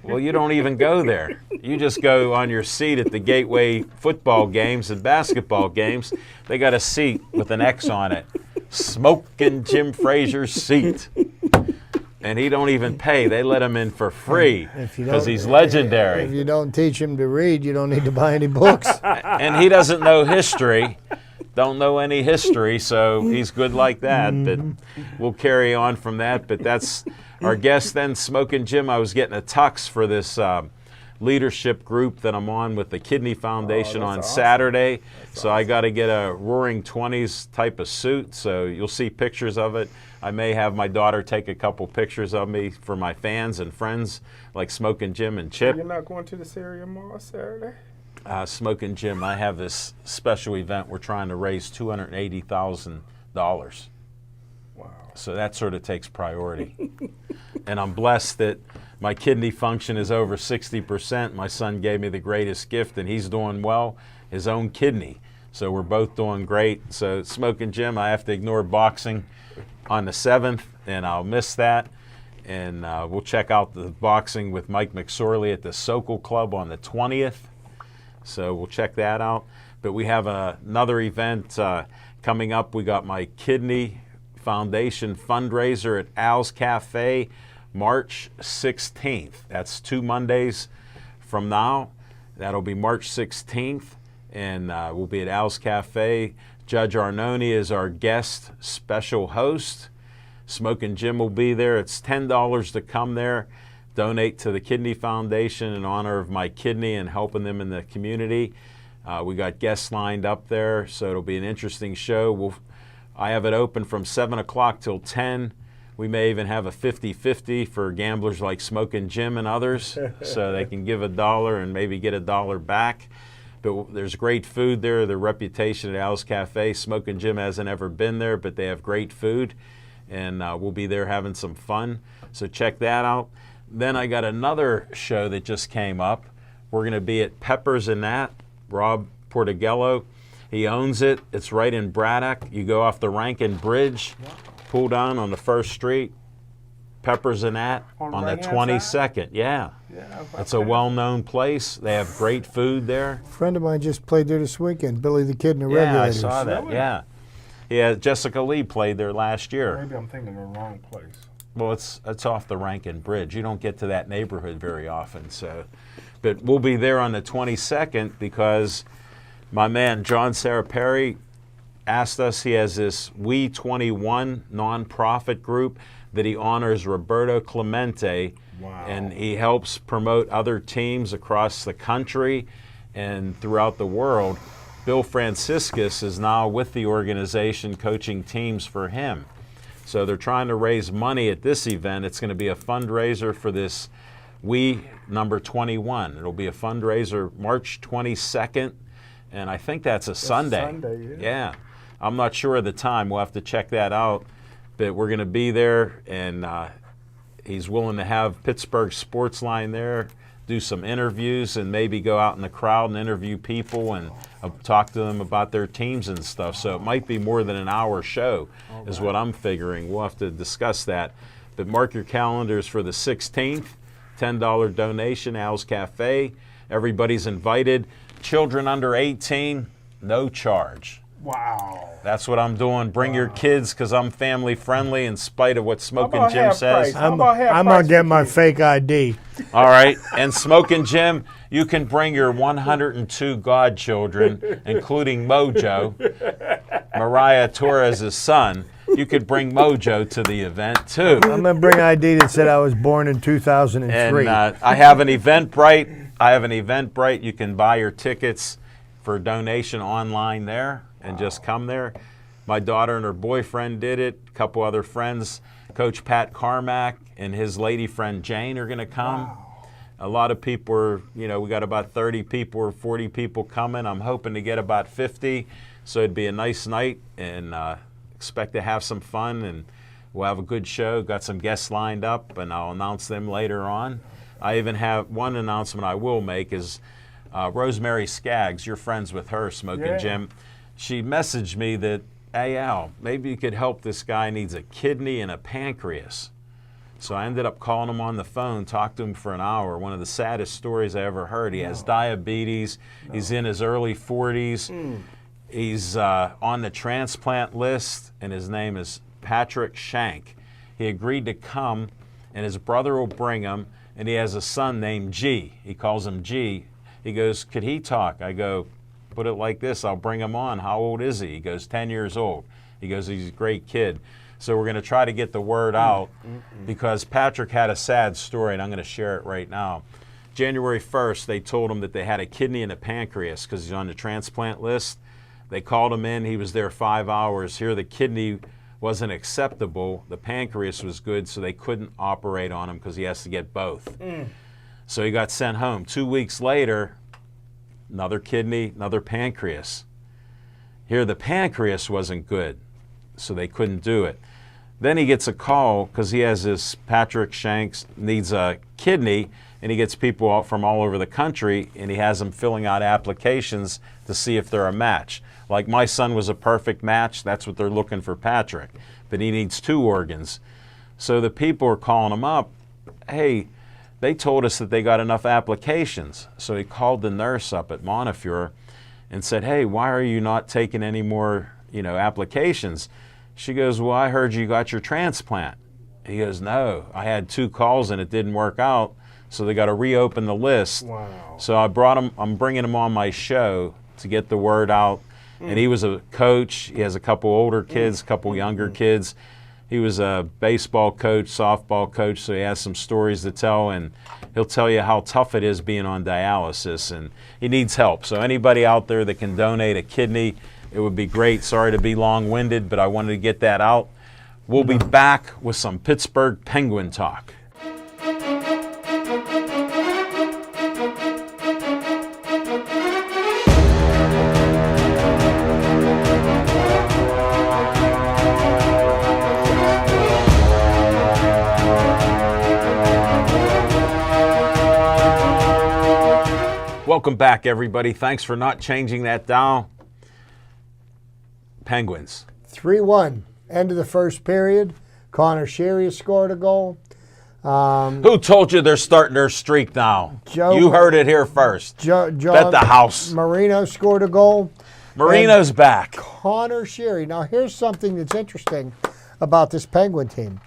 Well, you don't even go there. You just go on your seat at the Gateway football games and basketball games. They got a seat with an X on it. Smokin' Jim Frazier's seat. And he don't even pay. They let him in for free because he's legendary. If you don't teach him to read, you don't need to buy any books. And he doesn't know history. Don't know any history, so he's good like that. But we'll carry on from that. But that's our guest then, Smokin' Jim. I was getting a tux for this leadership group that I'm on with the Kidney Foundation on awesome. Saturday. So I got to get a Roaring 20s type of suit. So you'll see pictures of it. I may have my daughter take a couple pictures of me for my fans and friends like Smokin' Jim and Chip. You're not going to the Syria Mall Saturday? Smokin' Jim, I have this special event. We're trying to raise $280,000. Wow. So that sort of takes priority. And I'm blessed that my kidney function is over 60%. My son gave me the greatest gift, and he's doing well, his own kidney. So we're both doing great. So Smokin' Jim, I have to ignore boxing on the 7th, and I'll miss that. And we'll check out the boxing with Mike McSorley at the Sokol Club on the 20th. So we'll check that out. But we have another event coming up. We got my Kidney Foundation fundraiser at Al's Cafe, March 16th. That's 2 Mondays from now. That'll be March 16th, and we'll be at Al's Cafe. Judge Arnone is our guest special host. Smokin' Jim will be there. It's $10 to come there. Donate to the Kidney Foundation in honor of my kidney and helping them in the community. We got guests lined up there, so it'll be an interesting show. I have it open from 7 o'clock till 10. We may even have a 50-50 for gamblers like Smokin' Jim and others, so they can give $1 and maybe get $1 back. But there's great food there. The reputation at Al's Cafe, Smokin' Jim hasn't ever been there, but they have great food, and we'll be there having some fun. So check that out. Then I got another show that just came up. We're going to be at Peppers and That. Rob Portigello, he owns it. It's right in Braddock. You go off the Rankin Bridge, pull down on the 1st Street, Peppers and That on the 22nd. Yeah. It's a well-known place. They have great food there. A friend of mine just played there this weekend, Billy the Kid and the Yeah, Regulators. I saw that. Really? Yeah, Jessica Lee played there last year. Maybe I'm thinking of the wrong place. Well, it's off the Rankin Bridge. You don't get to that neighborhood very often. So, but we'll be there on the 22nd because my man John Saraperi asked us. He has this We 21 nonprofit group that he honors Roberto Clemente, and he helps promote other teams across the country and throughout the world. Bill Franciscus is now with the organization coaching teams for him. So they're trying to raise money at this event. It's going to be a fundraiser for this We number 21. It'll be a fundraiser March 22nd, and I think that's a Sunday. Sunday, Yeah. I'm not sure of the time. We'll have to check that out. But we're going to be there, and he's willing to have Pittsburgh Sportsline there, do some interviews, and maybe go out in the crowd and interview people and talk to them about their teams and stuff. So it might be more than an hour show is what I'm figuring. We'll have to discuss that. But mark your calendars for the 16th, $10 donation, Al's Cafe. Everybody's invited. Children under 18, no charge. Wow. That's what I'm doing. Bring your kids because I'm family friendly in spite of what Smoking about Jim half says. price? How about half I'm price gonna get for my kids? fake ID. All right. And Smoking Jim, you can bring your 102 godchildren, including Mojo, Mariah Torres' son. You could bring Mojo to the event too. I'm gonna bring ID that said I was born in 2003. And I have an Eventbrite. You can buy your tickets for donation online there and just come there. My daughter and her boyfriend did it. A couple other friends. Coach Pat Carmack and his lady friend Jane are going to come. Wow. A lot of people are, we got about 30 people or 40 people coming. I'm hoping to get about 50. So it'd be a nice night and expect to have some fun and we'll have a good show. Got some guests lined up and I'll announce them later on. I even have one announcement I will make is Rosemary Skaggs, you're friends with her, Smoking Jim. She messaged me that, hey Al, maybe you could help this guy, needs a kidney and a pancreas. So I ended up calling him on the phone, talked to him for an hour. One of the saddest stories I ever heard. He has diabetes. He's in his early 40s. He's on the transplant list, and his name is Patrick Shank. He agreed to come, and his brother will bring him, and he has a son named G. He calls him G. He goes, could he talk? I go, put it like this, I'll bring him on. How old is he? He goes, 10 years old. He goes, he's a great kid. So we're going to try to get the word out because Patrick had a sad story, and I'm going to share it right now. January 1st, they told him that they had a kidney and a pancreas because he's on the transplant list. They called him in. He was there 5 hours. Here, the kidney wasn't acceptable. The pancreas was good, so they couldn't operate on him because he has to get both. So he got sent home. 2 weeks later, another kidney, another pancreas. Here, the pancreas wasn't good, so they couldn't do it. Then he gets a call because he has this Patrick Shanks needs a kidney, and he gets people from all over the country, and he has them filling out applications to see if they're a match. Like my son was a perfect match. That's what they're looking for Patrick, but he needs 2 organs. So the people are calling him up, hey, they told us that they got enough applications. So he called the nurse up at Montefiore and said, hey, why are you not taking any more, applications? She goes, well, I heard you got your transplant. He goes, no, I had 2 calls and it didn't work out. So they got to reopen the list. Wow. So I'm bringing him on my show to get the word out. And he was a coach. He has a couple older kids, a couple younger kids. He was a baseball coach, softball coach, so he has some stories to tell, and he'll tell you how tough it is being on dialysis, and he needs help. So anybody out there that can donate a kidney, it would be great. Sorry to be long-winded, but I wanted to get that out. We'll be back with some Pittsburgh Penguin talk. Welcome back, everybody. Thanks for not changing that dial. Penguins. 3-1. End of the first period. Connor Sherry has scored a goal. Who told you they're starting their streak now? You heard it here first. Bet the house. Marino scored a goal. Marino's back. Connor Sherry. Now, here's something that's interesting about this Penguin team.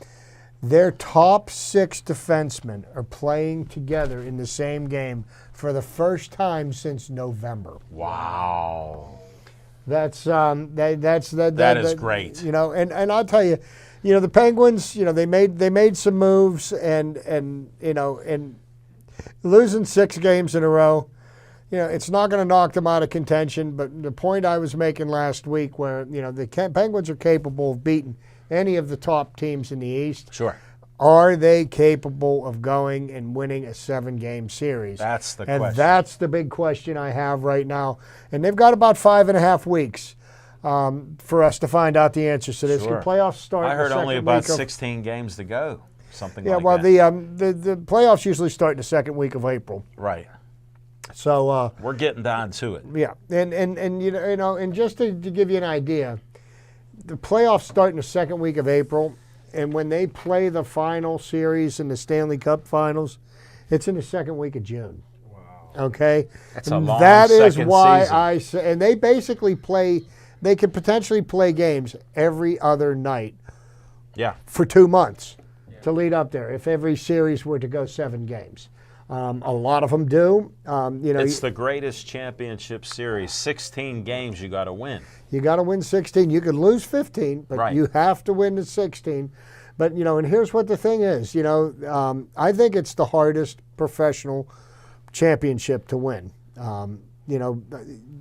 Their top 6 defensemen are playing together in the same game for the first time since November. Wow. That is great. And I'll tell you, the Penguins, they made some moves and losing 6 games in a row, it's not going to knock them out of contention. But the point I was making last week, where the Penguins are capable of beating any of the top teams in the East. Sure. Are they capable of going and winning a 7-game series? That's the question. And that's the big question I have right now. And they've got about 5.5 weeks for us to find out the answers to this. Sure. The playoffs start. I heard the only second about week of, 16 games to go. Something yeah, like well, that. the playoffs usually start in the second week of April. Right. So we're getting down to it. yeah, and just to give you an idea, the playoffs start in the second week of April. And when they play the final series in the Stanley Cup Finals, it's in the second week of June. Wow. Okay? That's a long That is second why season. I say, and they basically play they could potentially play games every other night Yeah. for 2 months to lead up there if every series were to go 7 games. A lot of them do. It's the greatest championship series. 16 games you got to win. You got to win 16. You could lose 15, but Right. you have to win the 16. But, and here's what the thing is, I think it's the hardest professional championship to win.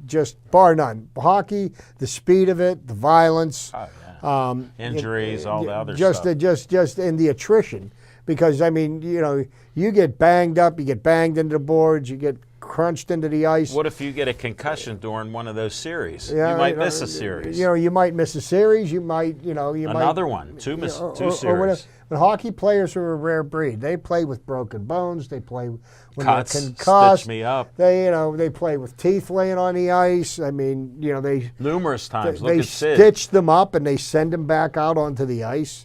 Just bar none. Hockey, the speed of it, the violence. Oh, yeah. Injuries, all the other just stuff. Just in the attrition. Because, you get banged up, you get banged into the boards, you get crunched into the ice. What if you get a concussion during one of those series? Yeah, you might miss a series. You might miss a series. You might, Another one. Two series. But hockey players are a rare breed. They play with broken bones. They play when Cuts, they're concussed. stitch me up. They play with teeth laying on the ice. I mean, they Numerous times. Look they at Sid. stitch them up and they send them back out onto the ice.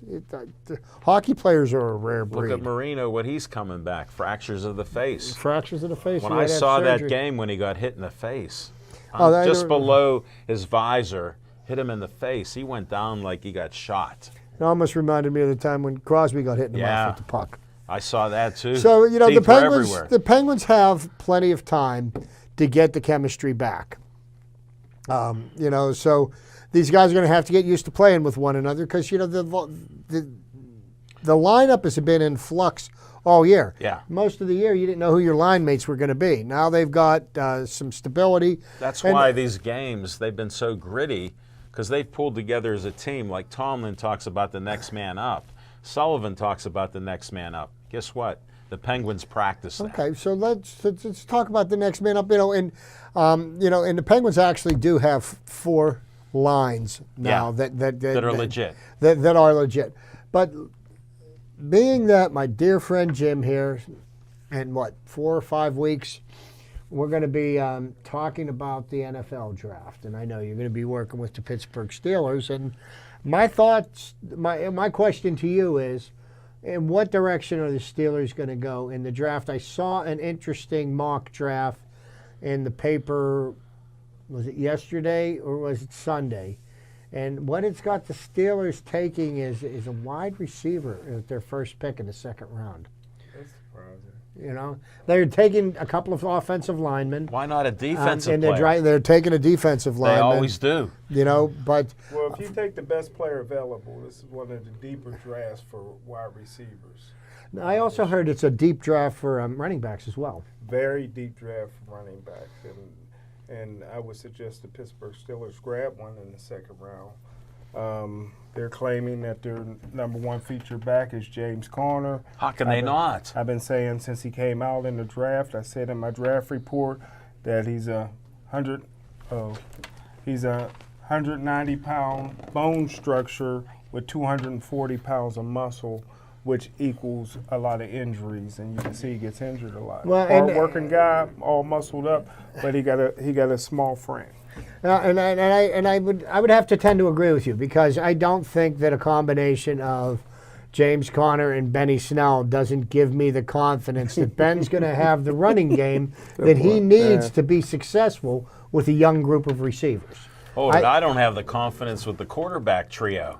Hockey players are a rare breed. Look at Marino, what he's coming back. Fractures of the face. Fractures of the face. When He I had to have saw that surgery. game when he got hit in the face, Oh, just below his visor, hit him in the face. He went down like he got shot. It almost reminded me of the time when Crosby got hit in the mouth with the puck. I saw that too. So Teeth the were Penguins, everywhere. the Penguins have plenty of time to get the chemistry back. So these guys are going to have to get used to playing with one another because the lineup has been in flux all year. Yeah. Most of the year, you didn't know who your line mates were going to be. Now they've got some stability. That's And- why these games, they've been so gritty because they've pulled together as a team. Like Tomlin talks about the next man up. Sullivan talks about the next man up. Guess what? The Penguins practice that. Okay, so let's talk about the next man up. And the Penguins actually do have 4 lines now Yeah, that are legit. That are legit. But being that my dear friend Jim here, in 4 or 5 weeks, we're going to be talking about the NFL draft, and I know you're going to be working with the Pittsburgh Steelers. And my thoughts, my question to you is, in what direction are the Steelers going to go in the draft? I saw an interesting mock draft in the paper. Was it yesterday or was it Sunday? And what it's got the Steelers taking is a wide receiver at their first pick in the second round. That's surprising. They're taking a couple of offensive linemen. Why not a defensive and player? they're taking a defensive They lineman. always do. But Well, if you take the best player available, this is one of the deeper drafts for wide receivers. I also heard it's a deep draft for running backs as well. Very deep draft for running backs, and I would suggest the Pittsburgh Steelers grab one in the second round. They're claiming that their number 1 feature back is James Conner. How can they not? I've been saying since he came out in the draft. I said in my draft report that he's a 190-pound bone structure with 240 pounds of muscle, which equals a lot of injuries, and you can see he gets injured a lot. Well, Hard-working guy, all muscled up, but he got a small frame. I would have to tend to agree with you because I don't think that a combination of James Conner and Benny Snell doesn't give me the confidence that Ben's going to have the running game that he needs to be successful with a young group of receivers. Oh, I don't have the confidence with the quarterback trio.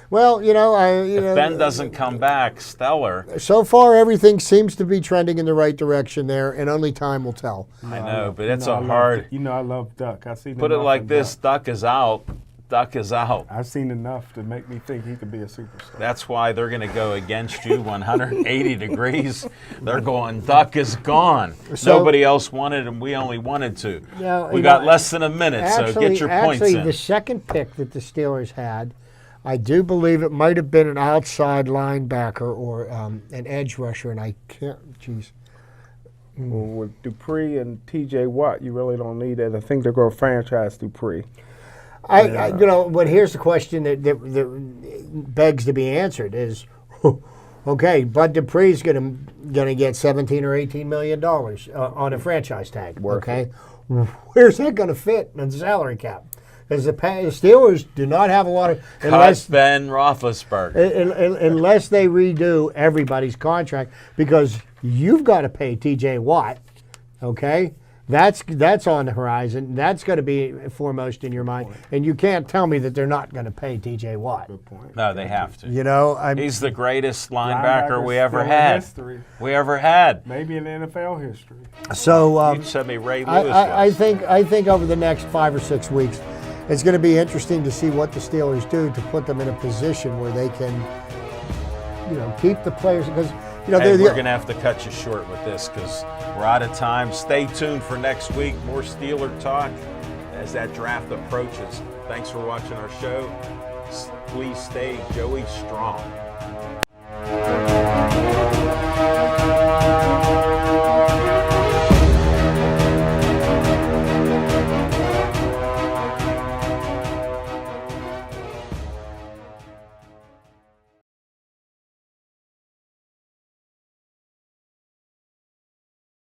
Well, If Ben doesn't come back stellar, so far everything seems to be trending in the right direction there, and only time will tell. I know, but it's I a hard. love Duck. I've seen Put it enough like of this: Duck. Duck is out. Duck is out. I've seen enough to make me think he could be a superstar. That's why they're going to go against you 180 degrees. They're going, Duck is gone. So- Nobody else wanted him. We only wanted to. Yeah, We got less than a minute, so get your points actually, in. the second pick that the Steelers had, I do believe it might have been an outside linebacker or an edge rusher, and I can't. Jeez. Well, with Dupree and T.J. Watt, you really don't need it. I think they're going to franchise Dupree. But here's the question that begs to be answered is, okay, Bud Dupree's going to get $17 or $18 million on a franchise tag. Okay, where's that going to fit in the salary cap? Because the Steelers do not have a lot of Cut Ben Roethlisberger. unless they redo everybody's contract because you've got to pay T.J. Watt, okay, That's on the horizon. That's going to be foremost in your mind. And you can't tell me that they're not going to pay T.J. Watt. Good point. No, they have to. You know, He's the greatest linebacker we Linebackers ever still in had. history. We ever had. Maybe in NFL history. so You'd send me Ray Lewis. I was. think over the next 5 or 6 weeks, it's going to be interesting to see what the Steelers do to put them in a position where they can, keep the players because Hey, they're we're going to have to cut you short with this because we're out of time. Stay tuned for next week. More Steeler talk as that draft approaches. Thanks for watching our show. Please stay Joey strong.